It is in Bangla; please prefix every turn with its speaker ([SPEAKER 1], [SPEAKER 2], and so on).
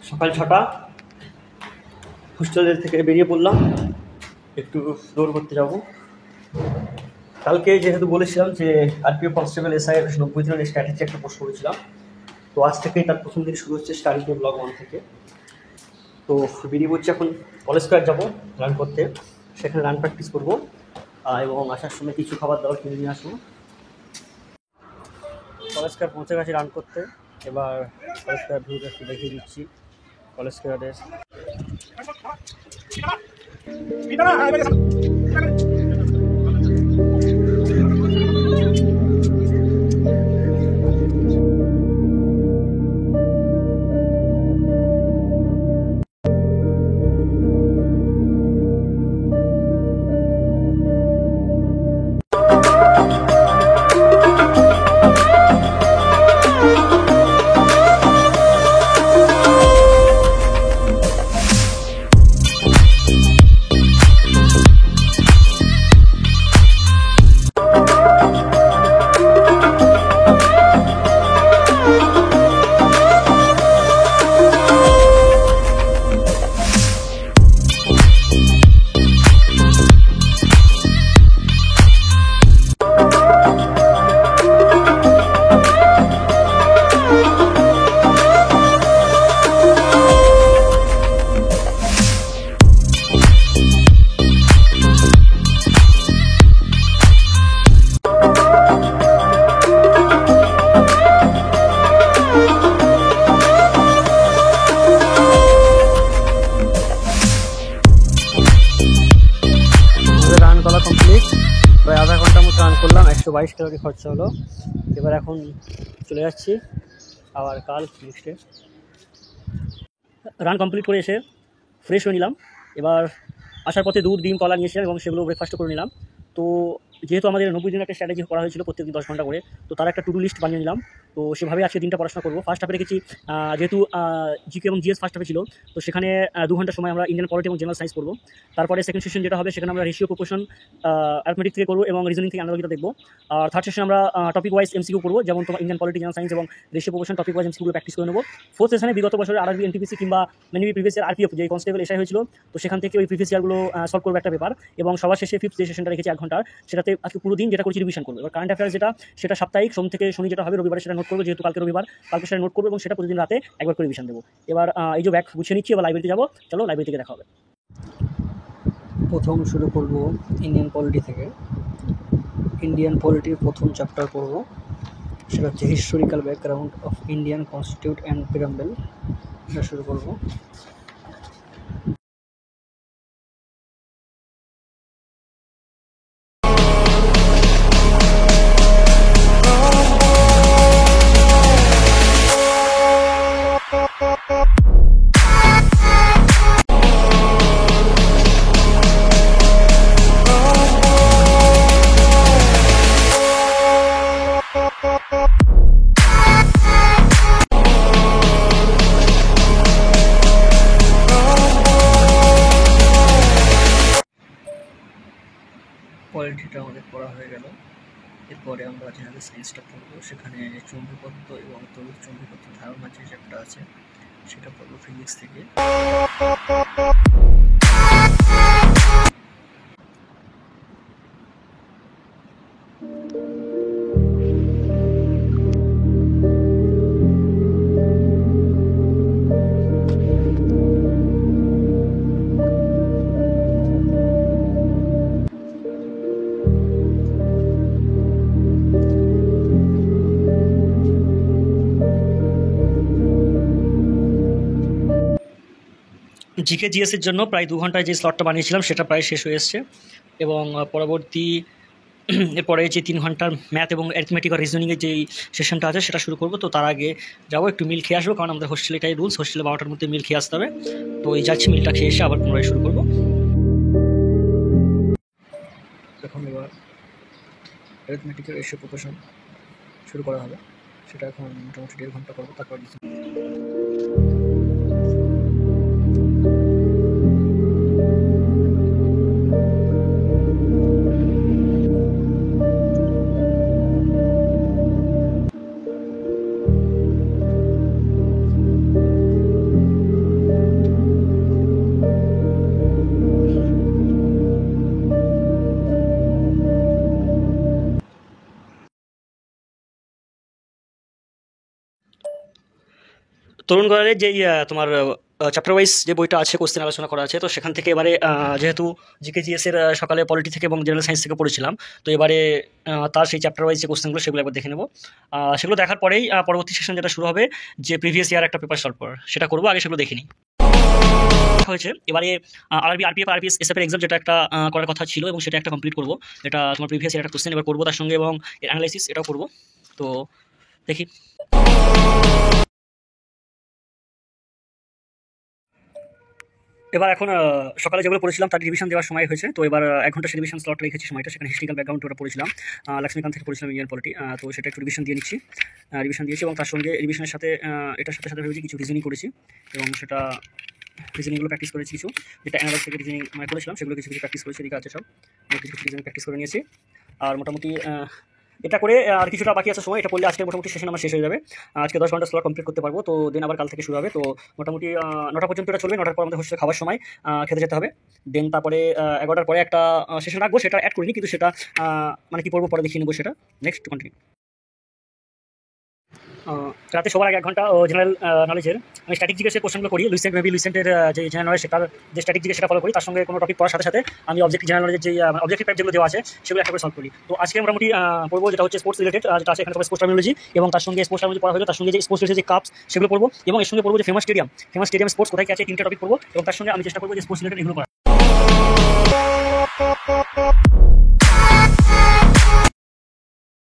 [SPEAKER 1] সকাল 6টা হোস্টেলের থেকে বেরিয়ে পড়লাম, একটু দৌড় করতে যাব। কালকে যেহেতু বলেছিলাম যে আরপিএফ কনস্টেবল এসআই 90 দিনের স্ট্র্যাটেজি একটা পোস্ট করেছিলাম, তো আজ থেকেই তার প্রথম দিন শুরু হচ্ছে স্টাডি ডে ব্লগ 1 থেকে। তো বেরিয়ে পড়ছি, এখন কলেজ স্কোয়ার যাবো রান করতে, সেখানে রান প্র্যাকটিস করবো এবং আসার সময় কিছু খাবার দাবার কিনে নিয়ে আসবো। কলেজ স্কোয়ার পৌঁছে গেছি রান করতে। এবার কলেজ স্কোয়ার ভিউটা একটু দেখিয়ে দিচ্ছি। কলেজ স্কোয়ারের রান করা কমপ্লিট। প্রায় আধা ঘন্টার মতো রান করলাম, 122 ক্যালোরি খরচা হলো। এবার এখন চলে যাচ্ছি আবার কাল নেক্সট ডে। রান কমপ্লিট করে এসে ফ্রেশ হয়ে নিলাম। এবার আসার পথে দুধ, ডিম, কলা নিয়েছিলাম এবং সেগুলো ব্রেকফাস্ট করে নিলাম। তো যেহেতু আমাদের 90 দিনের একটা স্ট্র্যাটেজি করা হয়েছিল প্রত্যেকদিন 10 ঘন্টা করে, তো তার একটা টু ডু লিস্ট বানিয়ে নিলাম। তো সেভাবে আজকে দিনটা পড়াশোনা করবো। ফার্স্ট হাফে রেখেছি যেহেতু জিকে এবং জিএস ফার্স্ট হাফে ছিল, তো সেখানে 2 ঘন্টা সময় আমরা ইন্ডিয়ান পলিটি এবং জেনারেল সায়েন্স করবো। তারপরে সেকেন্ড সেশন যেটা হবে সেখানে আমরা রেশিও, প্রপোর্শন, অ্যারিথমেটিক থেকে করবো এবং রিজনিং থেকে অ্যানালজিটা দেখবো। আর থার্ড সেশনে আমরা টপিক ওয়াইজ এমসিকিউ করবো, যেমন তোমার ইন্ডিয়ান পলিটি, জেনারেল সায়েন্স এবং ratio, proportion topic wise MCQ practice করে নেবো। ফোর্থ সেশনে বিগত বছরের আরআরবি, এনটিপিসি কিংবা মেনি প্রিভিয়াস ইয়ার আরপিএফ যে কনস্টেবল এসআই হয়েছিল, তো সেখান থেকে ওই প্রিভিয়াস ইয়ারগুলো সলভ করবো একটা পেপার। এবং সবার শেষে ফিফথ যে সেশনটা রেখেছি 1 ঘন্টার, সেটাতে আজকে পুরো দিন যেটা করছি রিভিশন করবো। এবার কারেন্ট অ্যাফেয়ার্স সেটা সাপ্তাহিক, সোম থেকে শনি যেটা হবে, রবিবারে সেটা নোট করবো, যেহেতু কালকে রবিবার, কালকে সেটা নোট করবো এবং সেটা প্রতিদিন রাতে একবার করে রিভিশন দেবো। এবার এই যে ব্যাগ গুছিয়ে নিচ্ছি, এবার লাইব্রেরিতে যাবো। চলো লাইব্রেরি থেকে দেখা হবে। প্রথম শুরু করবো ইন্ডিয়ান পলিটি থেকে। ইন্ডিয়ান পলিটির প্রথম চ্যাপ্টার পড়বো, সেটা হচ্ছে historical background of Indian constitute and preamble. এটা শুরু করবো। পলিটিটা আমাদের পড়া হয়ে গেল। এরপরে আমরা জেনারেল সায়েন্সটা পড়বো, সেখানে চৌম্বকত্ব এবং তড়িৎ চৌম্বকত্ব ধারণা যে চ্যাপ্টার আছে সেটা পড়বো ফিজিক্স থেকে। জিকে জিএসের জন্য প্রায় 2 ঘন্টায় যে স্লটটা বানিয়েছিলাম সেটা প্রায় শেষ হয়ে এসছে এবং পরবর্তী এরপরে যে 3 ঘন্টার ম্যাথ এবং অ্যারিথমেটিক আর রিজনিংয়ের যেই সেশনটা আছে সেটা শুরু করবো। তো তার আগে যাবো একটু মিল খেয়ে আসবো, কারণ আমাদের হোস্টেলে এটাই রুলস, হোস্টেলে 12টার মধ্যে মিল খেয়ে আসতে হবে। তো এই যাচ্ছি, মিলটা খেয়ে এসে আবার পুনরায় শুরু করবো। এখন এবার অ্যারিথমেটিকের রেশিও প্রপোর্শন শুরু করা হবে, সেটা এখন মোটামুটি 1.5 ঘন্টা করবো। তারপর তরুণ গড়াইয়ের যেই তোমার চ্যাপ্টার ওয়াইজ যে বইটা আছে, কোশ্চেন আলোচনা করা আছে, তো সেখান থেকে এবারে যেহেতু জিকে জিএস এর সকালে পলিটি থেকে এবং জেনারেল সায়েন্স থেকে পড়েছিলাম, তো এবারে তার সেই চ্যাপ্টার ওয়াইজ যে কোশ্চেনগুলো সেগুলো একবার দেখে নেবো। সেগুলো দেখার পরেই পরবর্তী সেশন যেটা শুরু হবে, যে প্রিভিয়াস ইয়ার একটা পেপার সলভ করার, সেটা করবো। আগে সেগুলো দেখিনি হয়েছে। এবারে আরবি আরপিএফ আরপিএস এসএফ এর এক্সাম যেটা একটা করার কথা ছিল, এবং সেটা একটা কমপ্লিট করবো। এটা তোমার প্রিভিয়াস ইয়ার একটা কোশ্চেন এবার করবো তার সঙ্গে, এবং এর অ্যানালাইসিস এটাও করবো। তো দেখি। এবার এখন সকালে যেগুলো পড়েছিলাম তার রিভিশন দেওয়ার সময় হয়েছে। তো এবার 1 ঘন্টা রিভিশন স্লট রেখেছি সময়টা, সেখানে হিস্ট্রিক্যাল ব্যাকগ্রাউন্ড ওটা পড়েছিলাম, লক্ষ্মীকান্ত থেকে পড়েছিলাম ইন্ডিয়ান পলিটি। তো সেটা একটু রিভিশন দিয়ে নিচ্ছি, রিভিশন দিয়েছি, এবং তার সঙ্গে রিভিশনের সাথে এটার সাথে সাথে ভেবেছি কিছু রিজনিং করেছি, এবং সেটা রিজনিংগুলো প্র্যাকটিস করেছি কিছু, যেটা অ্যানালাইজ থেকে রিজনিং মানে করেছিলাম সেগুলো কিছু কিছু প্র্যাকটিস করেছি, এদিকে আছে সব, কিছু কিছু রিজনিং প্র্যাকটিস করে নিয়েছি। আর মোটামুটি এটা করে আর কিছুটা বাকি আছে সময়, এটা করলে আজকে মোটামুটি সেশন আমার শেষ হয়ে যাবে। আজকে 10 ঘন্টা স্লট কমপ্লিট করতে পারবো। তো দেন আবার কাল থেকে শুরু হবে। তো মোটামুটি 9টা পর্যন্ত এটা চলবে। 9টার পর আমাদের হচ্ছে খাওয়ার সময় খেতে যেতে হবে। দেন তারপরে 11টার পরে একটা সেশন রাখবো, সেটা অ্যাড করিনি, কিন্তু সেটা মানে কি পড়বো পরে দেখিয়ে নেবো, সেটা নেক্সট কন্টিনিউ। রাতে সবার আগে 1 ঘন্টা জেনারেল নলেজের আমি স্ট্যাটিক জিজ্ঞেসের কোশ্চেনগুলো করি। লুইসেন্টের যে জেনারেল নলেজ, সেটার যে স্ট্যাটিক জিজ্ঞেস সেটা ফলো করি। তার সঙ্গে কোনো টপিক পড়ার সাথে সাথে আমি অবজেক্টিভ জেনারেল নলেজের যে অবজেক্টিভ টাইপ যেগুলো দেওয়া আছে সেগুলো একটা করে সলভ করি। তো আজকে মোটামুটি পড়বো যেটা হচ্ছে স্পোর্টস রিলেটেড, যেটা আছে এখানে স্পোর্টস টার্মিনোলজি, এবং তার সঙ্গে স্পোর্টস টার্মিনোলজি পড়া হলো, তার সঙ্গে যে স্পোর্টস রিলেটেড যে কাপস সেগুলো পড়বো, এবং এর সঙ্গে পড়বো যে ফেমাস স্টেডিয়াম স্পোর্টস কোথায় আছে, 3টে টপিক পড়বো, এবং তার সঙ্গে আমি চেষ্টা করবো যে স্পোর্টস রিলেটেড এগুলো করা।